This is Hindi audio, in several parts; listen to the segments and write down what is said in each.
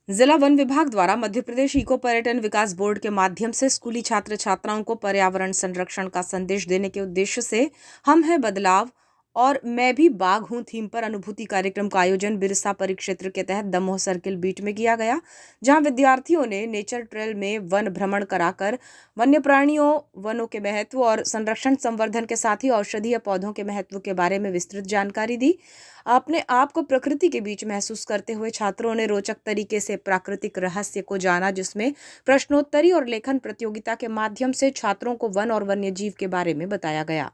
जिला वन विभाग द्वारा मध्य प्रदेश इको पर्यटन विकास बोर्ड के माध्यम से स्कूली छात्र छात्राओं को पर्यावरण संरक्षण का संदेश देने के उद्देश्य से हम हैं बदलाव और मैं भी बाघ हूं थीम पर अनुभूति कार्यक्रम का आयोजन बिरसा परिक्षेत्र के तहत दमोह सर्किल बीट में किया गया, जहां विद्यार्थियों ने नेचर ट्रेल में वन भ्रमण कराकर वन्य प्राणियों, वनों के महत्व और संरक्षण संवर्धन के साथ ही औषधीय पौधों के महत्व के बारे में विस्तृत जानकारी दी। अपने आप को प्रकृति के बीच महसूस करते हुए छात्रों ने रोचक तरीके से प्राकृतिक रहस्य को जाना, जिसमें प्रश्नोत्तरी और लेखन प्रतियोगिता के माध्यम से छात्रों को वन और वन्य जीव के बारे में बताया गया।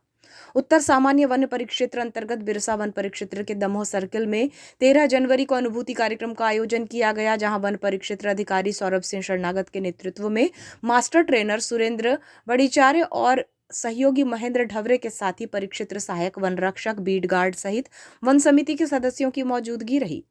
उत्तर सामान्य वन परिक्षेत्र अंतर्गत बिरसा वन परिक्षेत्र के दमोह सर्किल में 13 जनवरी को अनुभूति कार्यक्रम का आयोजन किया गया, जहां वन परिक्षेत्र अधिकारी सौरभ सिंह शरणागत के नेतृत्व में मास्टर ट्रेनर सुरेंद्र बड़ीचारे और सहयोगी महेंद्र ढवरे के साथ ही परिक्षेत्र सहायक वन रक्षक, बीट गार्ड सहित वन समिति के सदस्यों की मौजूदगी रही।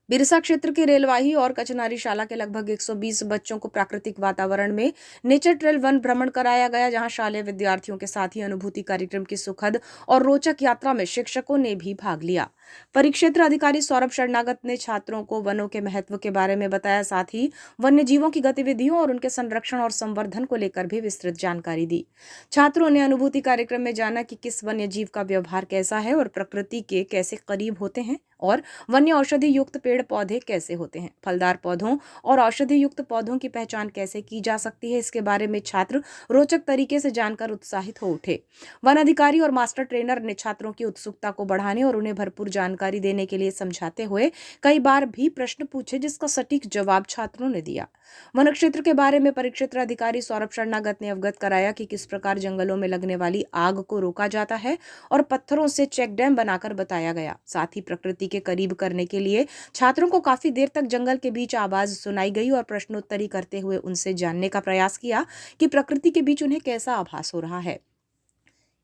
बिरसा क्षेत्र के रेलवाही और कचनारी शाला के लगभग 120 बच्चों को प्राकृतिक वातावरण में नेचर ट्रेल वन भ्रमण कराया गया, जहां शालेय विद्यार्थियों के साथ ही अनुभूति कार्यक्रम की सुखद और रोचक यात्रा में शिक्षकों ने भी भाग लिया। परिक्षेत्र अधिकारी सौरभ शरणागत ने छात्रों को वनों के महत्व के बारे में बताया, साथ ही वन्य जीवों की गतिविधियों और उनके संरक्षण और संवर्धन को लेकर भी विस्तृत जानकारी दी। छात्रों ने अनुभूति कार्यक्रम में जाना कि किस वन्य जीव का व्यवहार कैसा है और प्रकृति के कैसे करीब होते हैं और वन्य औषधि युक्त पेड़ पौधे कैसे होते हैं। फलदार पौधों और औषधि युक्त पौधों की पहचान कैसे की जा सकती है, इसके बारे में छात्र रोचक तरीके से जानकर उत्साहित हो उठे। वन अधिकारी और मास्टर ट्रेनर ने छात्रों की उत्सुकता को बढ़ाने और उन्हें भरपूर जानकारी देने के लिए समझाते हुए कई बार भी प्रश्न पूछे, जिसका सटीक जवाब छात्रों ने दिया। वन क्षेत्र के बारे में परिक्षेत्र अधिकारी सौरभ शरणागत ने अवगत कराया कि किस प्रकार जंगलों में लगने वाली आग को रोका जाता है और पत्थरों से चेक डैम बनाकर बताया गया। साथ ही प्रकृति के करीब करने के लिए छात्रों को काफी देर तक जंगल के बीच आवाज सुनाई गई और प्रश्नोत्तरी करते हुए उनसे जानने का प्रयास किया कि प्रकृति के बीच उन्हें कैसा आभास हो रहा है।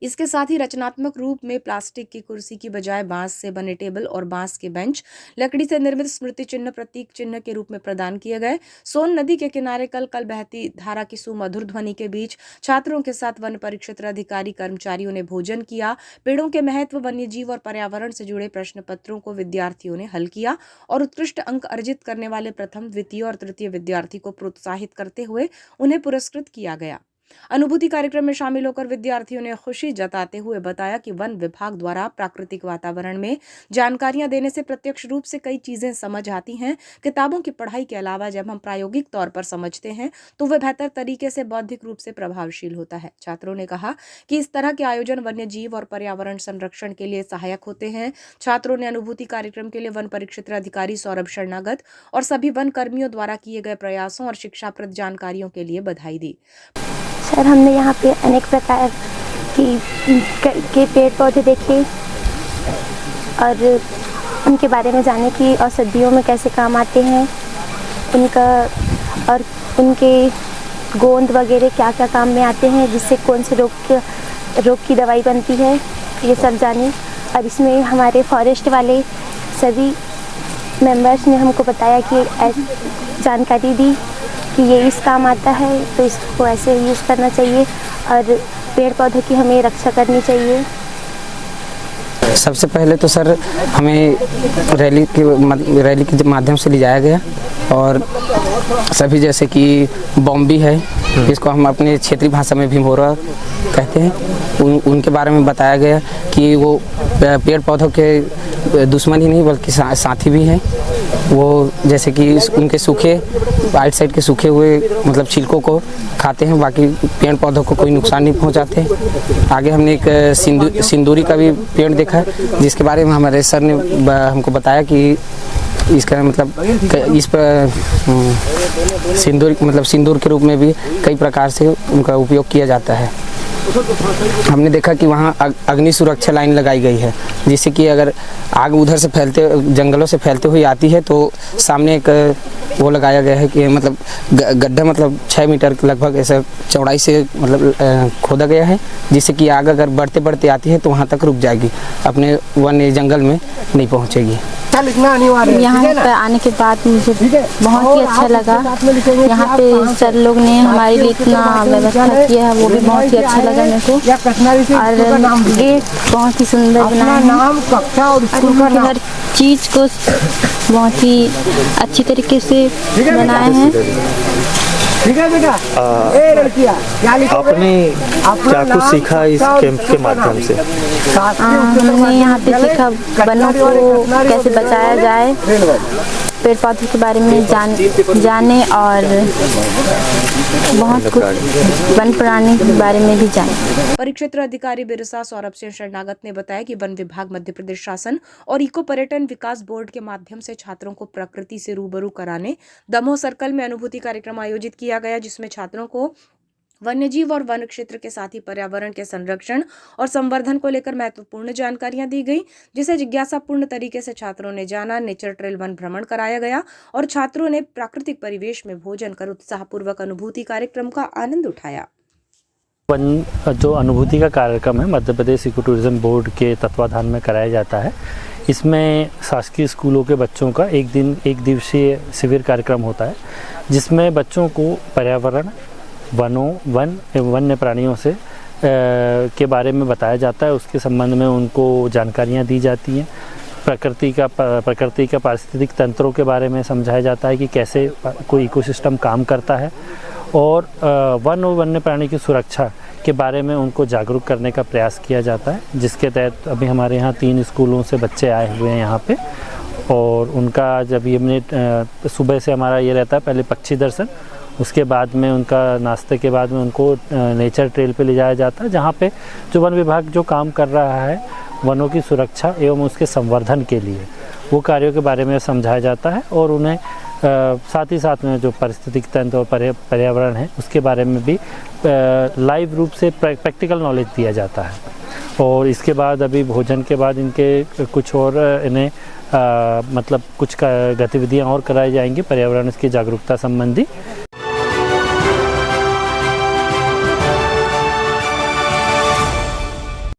इसके साथ ही रचनात्मक रूप में प्लास्टिक की कुर्सी की बजाय बांस से बने टेबल और बांस के बेंच, लकड़ी से निर्मित स्मृति चिन्ह प्रतीक चिन्ह के रूप में प्रदान किए गए। सोन नदी के किनारे कल बहती धारा की सुमधुर ध्वनि के बीच छात्रों के साथ वन परिक्षेत्र अधिकारी कर्मचारियों ने भोजन किया। पेड़ों के महत्व, वन्य जीव और पर्यावरण से जुड़े प्रश्न पत्रों को विद्यार्थियों ने हल किया और उत्कृष्ट अंक अर्जित करने वाले प्रथम, द्वितीय और तृतीय विद्यार्थी को प्रोत्साहित करते हुए उन्हें पुरस्कृत किया गया। अनुभूति कार्यक्रम में शामिल होकर विद्यार्थियों ने खुशी जताते हुए बताया कि वन विभाग द्वारा प्राकृतिक वातावरण में जानकारियां देने से प्रत्यक्ष रूप से कई चीजें समझ आती हैं। किताबों की पढ़ाई के अलावा जब हम प्रायोगिक तौर पर समझते हैं तो वह बेहतर तरीके से बौद्धिक रूप से प्रभावशील होता है। छात्रों ने कहा कि इस तरह के आयोजन वन्य जीव और पर्यावरण संरक्षण के लिए सहायक होते हैं। छात्रों ने अनुभूति कार्यक्रम के लिए वन परिक्षेत्र अधिकारी सौरभ शरणागत और सभी वन कर्मियों द्वारा किए गए प्रयासों और शिक्षाप्रद जानकारियों के लिए बधाई दी। सर, हमने यहाँ पे अनेक प्रकार के पेड़ पौधे देखे और उनके बारे में जाने कि औषधियों में कैसे काम आते हैं, उनका और उनके गोंद वगैरह क्या क्या काम में आते हैं, जिससे कौन से रोग की दवाई बनती है, ये सब जाने। और इसमें हमारे फॉरेस्ट वाले सभी मेंबर्स ने हमको बताया कि जानकारी दी कि ये इस काम आता है, तो इसको ऐसे यूज़ करना चाहिए और पेड़ पौधों की हमें रक्षा करनी चाहिए। सबसे पहले तो सर हमें रैली के माध्यम से ले जाया गया और सभी, जैसे कि बॉम्बी है, इसको हम अपने क्षेत्रीय भाषा में भीमोरा कहते हैं, उनके बारे में बताया गया कि वो पेड़ पौधों के दुश्मन ही नहीं बल्कि साथी भी हैं। वो जैसे कि उनके सूखे राइट साइड के सूखे हुए मतलब छिलकों को खाते हैं, बाकी पेड़ पौधों को कोई नुकसान नहीं पहुंचाते। आगे हमने एक सिंदूरी का भी पेड़ देखा है, जिसके बारे में हमारे सर ने हमको बताया कि इसका मतलब इस पर सिंदूर के रूप में भी कई प्रकार से उनका उपयोग किया जाता है। हमने देखा कि वहाँ अग्नि सुरक्षा लाइन लगाई गई है, जिससे कि अगर आग उधर से जंगलों से फैलते हुए आती है तो सामने एक वो लगाया गया है कि मतलब गड्ढा मतलब 6 मीटर लगभग ऐसा चौड़ाई से मतलब खोदा गया है, जिससे कि आग अगर बढ़ते बढ़ते आती है तो वहाँ तक रुक जाएगी, अपने वन जंगल में नहीं पहुँचेगी। यहाँ पर आने के बाद मुझे बहुत ही अच्छा लगा। यहाँ पे सर लोग ने हमारे लिए इतना व्यवस्था किया है, वो भी बहुत ही अच्छा लगा मेरे को। और गेट बहुत ही सुंदर बनाए नाम, कक्षा और और स्कूल का यहाँ की नाम। हर चीज़ को बहुत ही अच्छी तरीके से बनाए हैं। ठीक है बेटा। ए लड़कियां, क्या लिखोगे? आपने क्या कुछ सीखा इस कैंप के माध्यम से? हमने यहाँ पे सीखा वनों को कैसे बचाया जाए, पेड़ पौधों के बारे में जाने और बहुत कुछ वन प्राणी के बारे में भी जाने। परिक्षेत्र अधिकारी बिरसा सौरभ सिंह शरणागत ने बताया कि वन विभाग, मध्य प्रदेश शासन और इको पर्यटन विकास बोर्ड के माध्यम से छात्रों को प्रकृति से रूबरू कराने दमोह सर्कल में अनुभूति कार्यक्रम आयोजित किया गया, जिसमें छात्रों को वन्यजीव और वन क्षेत्र के साथ ही पर्यावरण के संरक्षण और संवर्धन को लेकर महत्वपूर्ण जानकारियां दी गई, जिसे जिज्ञासापूर्ण तरीके से छात्रों ने जाना। नेचर ट्रेल वन भ्रमण कराया गया और छात्रों ने प्राकृतिक परिवेश में भोजन कर उत्साहपूर्वक अनुभूति कार्यक्रम का आनंद उठाया। वन जो अनुभूति का कार्यक्रम है Madhya Pradesh eco tourism board के तत्वाधान में कराया जाता है। इसमें शासकीय स्कूलों के बच्चों का एक दिवसीय शिविर कार्यक्रम होता है, जिसमें बच्चों को पर्यावरण, वन्य प्राणियों से के बारे में बताया जाता है। उसके संबंध में उनको जानकारियाँ दी जाती हैं। प्रकृति का पारिस्थितिक तंत्रों के बारे में समझाया जाता है कि कैसे कोई इकोसिस्टम काम करता है, और वन और वन्य प्राणी की सुरक्षा के बारे में उनको जागरूक करने का प्रयास किया जाता है, जिसके तहत अभी हमारे यहाँ 3 स्कूलों से बच्चे आए हुए हैं यहाँ पे। और उनका जब ये हमने सुबह से हमारा ये रहता है, पहले पक्षी दर्शन, उसके बाद में उनका नाश्ते के बाद में उनको नेचर ट्रेल पे ले जाया जाता है, जहाँ पे जो वन विभाग जो काम कर रहा है वनों की सुरक्षा एवं उसके संवर्धन के लिए, वो कार्यों के बारे में समझाया जाता है। और उन्हें साथ ही साथ में जो पारिस्थितिक तंत्र और पर्यावरण है उसके बारे में भी लाइव रूप से प्रैक्टिकल नॉलेज दिया जाता है। और इसके बाद अभी भोजन के बाद इनके कुछ और इन्हें मतलब कुछ गतिविधियाँ और कराई जाएंगी पर्यावरण की जागरूकता संबंधी।